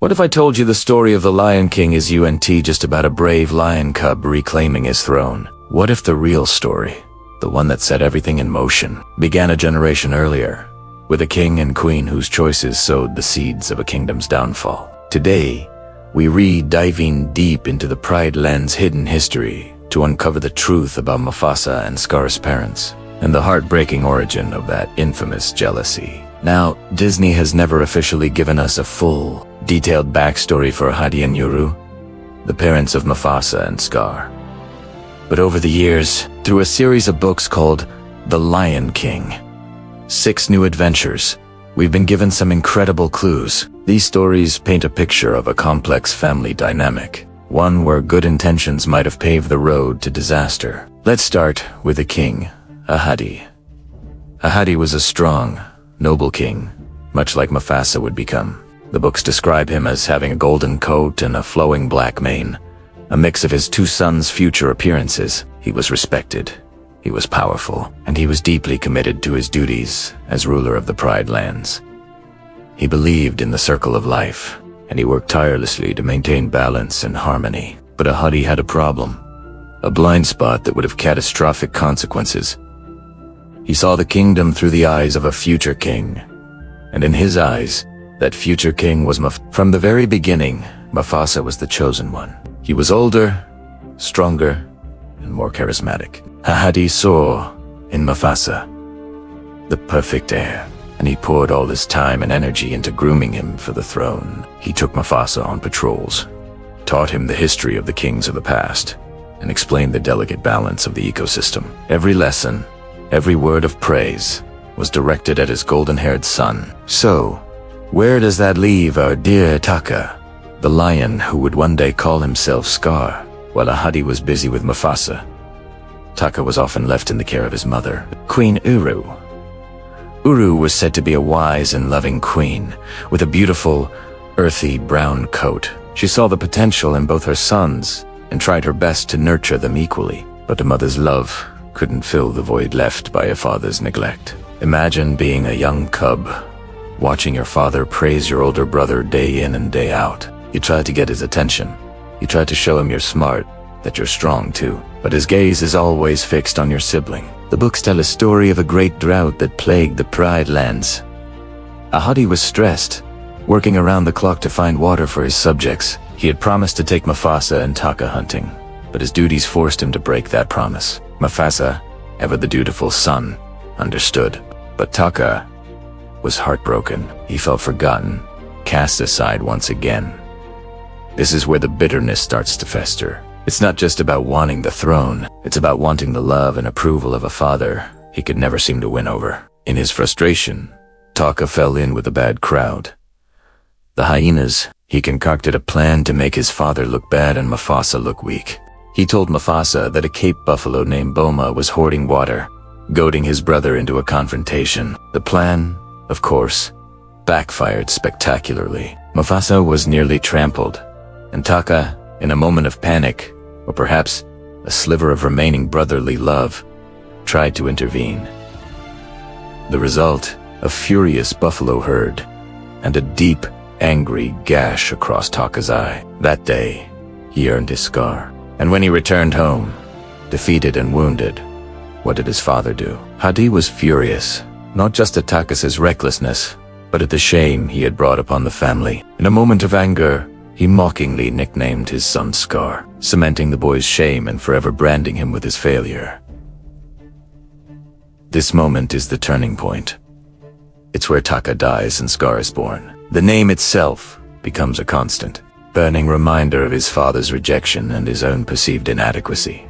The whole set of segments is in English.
What if I told you the story of the Lion King is just about a brave lion cub reclaiming his throne? What if the real story, the one that set everything in motion, began a generation earlier, with a king and queen whose choices sowed the seeds of a kingdom's downfall? Today, we read diving deep into the Pride Land's hidden history to uncover the truth about Mufasa and Scar's parents, and the heartbreaking origin of that infamous jealousy. Now, Disney has never officially given us a full, detailed backstory for Hadi and Yuru, the parents of Mufasa and Scar. But over the years, through a series of books called The Lion King, 6 New Adventures, we've been given some incredible clues. These stories paint a picture of a complex family dynamic, one where good intentions might have paved the road to disaster. Let's start with the king, Hadi. Hadi was a strong, noble king, much like Mufasa would become. The books describe him as having a golden coat and a flowing black mane, a mix of his 2 sons' future appearances. He was respected, he was powerful, and he was deeply committed to his duties as ruler of the Pride Lands. He believed in the circle of life, and he worked tirelessly to maintain balance and harmony. But Hadi had a problem, a blind spot that would have catastrophic consequences. He saw the kingdom through the eyes of a future king, and in his eyes, that future king was From the very beginning, Mufasa was the chosen one. He was older, stronger, and more charismatic. Hadi saw in Mufasa the perfect heir, and he poured all his time and energy into grooming him for the throne. He took Mufasa on patrols, taught him the history of the kings of the past, and explained the delicate balance of the ecosystem. Every lesson, every word of praise, was directed at his golden-haired son. So, where does that leave our dear Taka, the lion who would one day call himself Scar? While Hadi was busy with Mufasa, Taka was often left in the care of his mother, Queen Uru. Uru was said to be a wise and loving queen, with a beautiful, earthy brown coat. She saw the potential in both her sons, and tried her best to nurture them equally. But a mother's love couldn't fill the void left by a father's neglect. Imagine being a young cub, watching your father praise your older brother day in and day out. You tried to get his attention. You tried to show him you're smart, that you're strong too. But his gaze is always fixed on your sibling. The books tell a story of a great drought that plagued the Pride Lands. Hadi was stressed, working around the clock to find water for his subjects. He had promised to take Mufasa and Taka hunting, but his duties forced him to break that promise. Mufasa, ever the dutiful son, understood. But Taka was heartbroken. He felt forgotten, cast aside once again. This is where the bitterness starts to fester. It's not just about wanting the throne, it's about wanting the love and approval of a father he could never seem to win over. In his frustration, Taka fell in with a bad crowd. The hyenas. He concocted a plan to make his father look bad and Mufasa look weak. He told Mufasa that a Cape buffalo named Boma was hoarding water, goading his brother into a confrontation. The plan, of course, backfired spectacularly. Mufasa was nearly trampled, and Taka, in a moment of panic, or perhaps a sliver of remaining brotherly love, tried to intervene. The result, a furious buffalo herd, and a deep, angry gash across Taka's eye. That day, he earned his scar. And when he returned home, defeated and wounded, what did his father do? Hadi was furious, not just at Taka's recklessness, but at the shame he had brought upon the family. In a moment of anger, he mockingly nicknamed his son Scar, cementing the boy's shame and forever branding him with his failure. This moment is the turning point. It's where Taka dies and Scar is born. The name itself becomes a constant, burning reminder of his father's rejection and his own perceived inadequacy.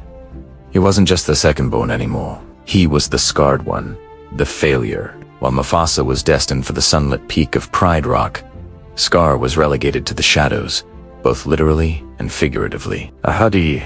He wasn't just the second-born anymore. He was the scarred one, the failure. While Mufasa was destined for the sunlit peak of Pride Rock, Scar was relegated to the shadows, both literally and figuratively. Hadi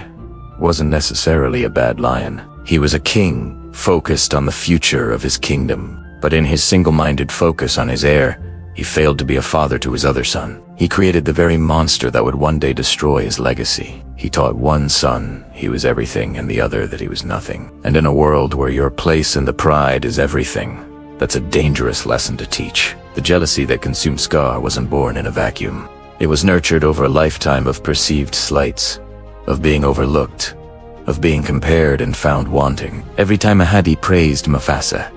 wasn't necessarily a bad lion. He was a king, focused on the future of his kingdom. But in his single-minded focus on his heir, he failed to be a father to his other son. He created the very monster that would one day destroy his legacy. He taught one son he was everything and the other that he was nothing. And in a world where your place in the pride is everything, that's a dangerous lesson to teach. The jealousy that consumed Scar wasn't born in a vacuum. It was nurtured over a lifetime of perceived slights, of being overlooked, of being compared and found wanting. Every time Ahadi praised Mufasa,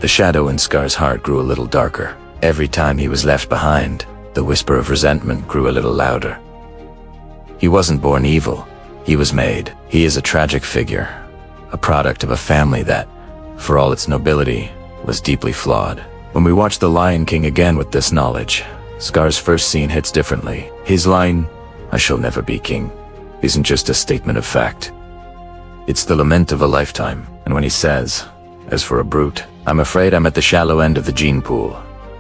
the shadow in Scar's heart grew a little darker. Every time he was left behind, the whisper of resentment grew a little louder. He wasn't born evil. He was made. He is a tragic figure, a product of a family that, for all its nobility, was deeply flawed. When we watch The Lion King again with this knowledge, Scar's first scene hits differently. His line, "I shall never be king," isn't just a statement of fact. It's the lament of a lifetime. And when he says, "As for a brute, I'm afraid I'm at the shallow end of the gene pool,"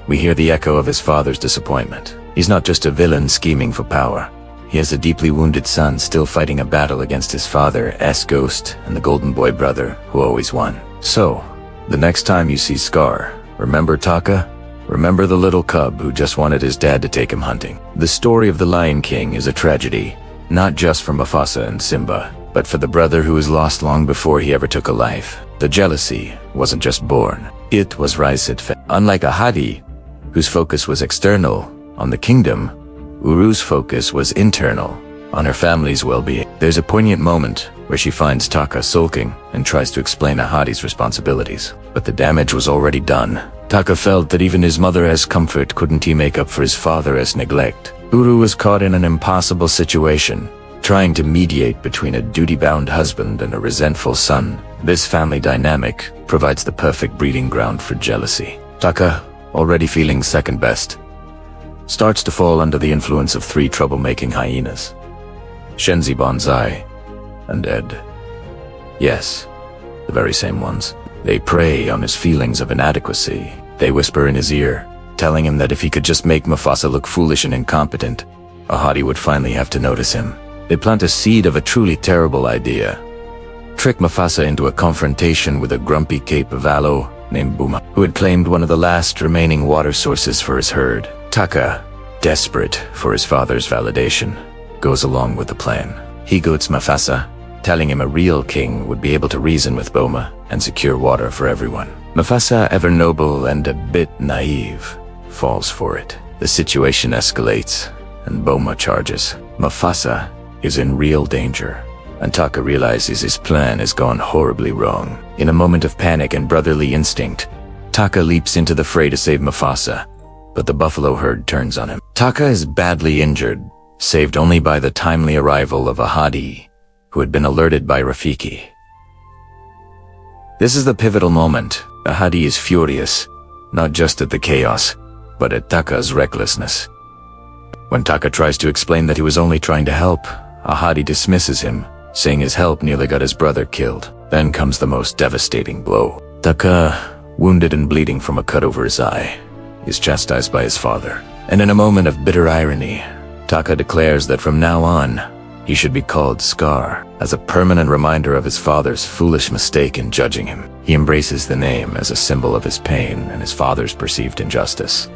we hear the echo of his father's disappointment. He's not just a villain scheming for power. He has a deeply wounded son still fighting a battle against his father's ghost and the golden boy brother who always won. So, the next time you see Scar, remember Taka? Remember the little cub who just wanted his dad to take him hunting. The story of the Lion King is a tragedy, not just for Mufasa and Simba, but for the brother who was lost long before he ever took a life. The jealousy wasn't just born, it was raised. Unlike Ahadi, whose focus was external on the kingdom, Uru's focus was internal, on her family's well-being. There's a poignant moment where she finds Taka sulking and tries to explain Ahadi's responsibilities. But the damage was already done. Taka felt that even his mother's comfort couldn't he make up for his father's neglect. Uru was caught in an impossible situation, trying to mediate between a duty-bound husband and a resentful son. This family dynamic provides the perfect breeding ground for jealousy. Taka, already feeling second best, starts to fall under the influence of three troublemaking hyenas: Shenzi Bonsai and Ed. Yes, the very same ones. They prey on his feelings of inadequacy. They whisper in his ear, telling him that if he could just make Mufasa look foolish and incompetent, Ahadi would finally have to notice him. They plant a seed of a truly terrible idea. Trick Mufasa into a confrontation with a grumpy Cape of Aloe named Buma, who had claimed one of the last remaining water sources for his herd. Taka, desperate for his father's validation, goes along with the plan. He goads Mufasa, telling him a real king would be able to reason with Boma and secure water for everyone. Mufasa, ever noble and a bit naive, falls for it. The situation escalates, and Boma charges. Mufasa is in real danger, and Taka realizes his plan has gone horribly wrong. In a moment of panic and brotherly instinct, Taka leaps into the fray to save Mufasa, but the buffalo herd turns on him. Taka is badly injured, saved only by the timely arrival of Ahadi, who had been alerted by Rafiki. This is the pivotal moment. Ahadi is furious, not just at the chaos, but at Taka's recklessness. When Taka tries to explain that he was only trying to help, Ahadi dismisses him, saying his help nearly got his brother killed. Then comes the most devastating blow. Taka, wounded and bleeding from a cut over his eye, is chastised by his father. And in a moment of bitter irony, Taka declares that from now on, he should be called Scar, as a permanent reminder of his father's foolish mistake in judging him. He embraces the name as a symbol of his pain and his father's perceived injustice.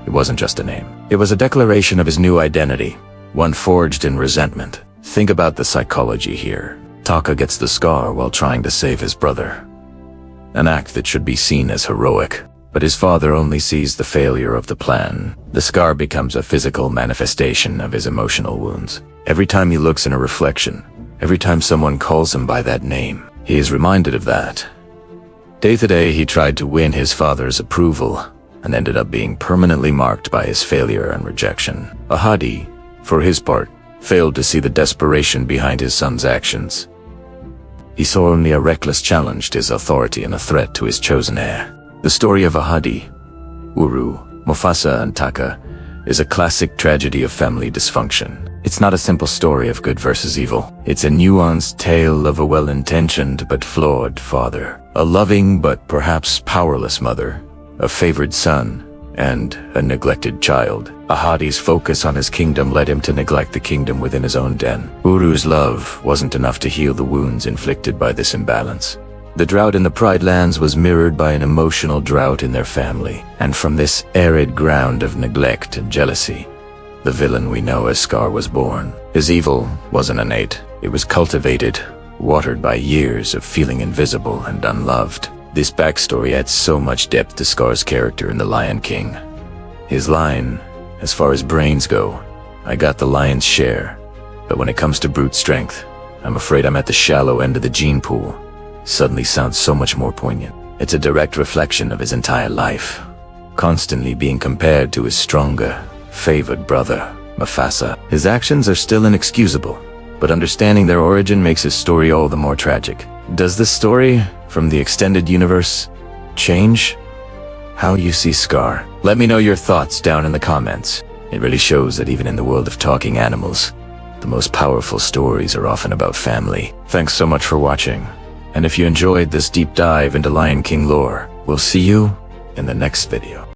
It wasn't just a name. It was a declaration of his new identity, one forged in resentment. Think about the psychology here. Taka gets the scar while trying to save his brother. An act that should be seen as heroic, but his father only sees the failure of the plan. The scar becomes a physical manifestation of his emotional wounds. Every time he looks in a reflection, every time someone calls him by that name, he is reminded of that. Day to day, he tried to win his father's approval and ended up being permanently marked by his failure and rejection. Ahadi, for his part, failed to see the desperation behind his son's actions. He saw only a reckless challenge to his authority and a threat to his chosen heir. The story of Ahadi, Uru, Mufasa, and Taka is a classic tragedy of family dysfunction. It's not a simple story of good versus evil. It's a nuanced tale of a well-intentioned but flawed father, a loving but perhaps powerless mother, a favored son, and a neglected child. Ahadi's focus on his kingdom led him to neglect the kingdom within his own den. Uru's love wasn't enough to heal the wounds inflicted by this imbalance. The drought in the Pride Lands was mirrored by an emotional drought in their family, and from this arid ground of neglect and jealousy, the villain we know as Scar was born. His evil wasn't innate. It was cultivated, watered by years of feeling invisible and unloved. This backstory adds so much depth to Scar's character in The Lion King. His line, "As far as brains go, I got the lion's share. But when it comes to brute strength, I'm afraid I'm at the shallow end of the gene pool. Suddenly sounds so much more poignant. It's a direct reflection of his entire life, constantly being compared to his stronger, favored brother, Mufasa. His actions are still inexcusable, but understanding their origin makes his story all the more tragic. Does this story, from the extended universe, change how you see Scar? Let me know your thoughts down in the comments. It really shows that even in the world of talking animals, the most powerful stories are often about family. Thanks so much for watching. And if you enjoyed this deep dive into Lion King lore, we'll see you in the next video.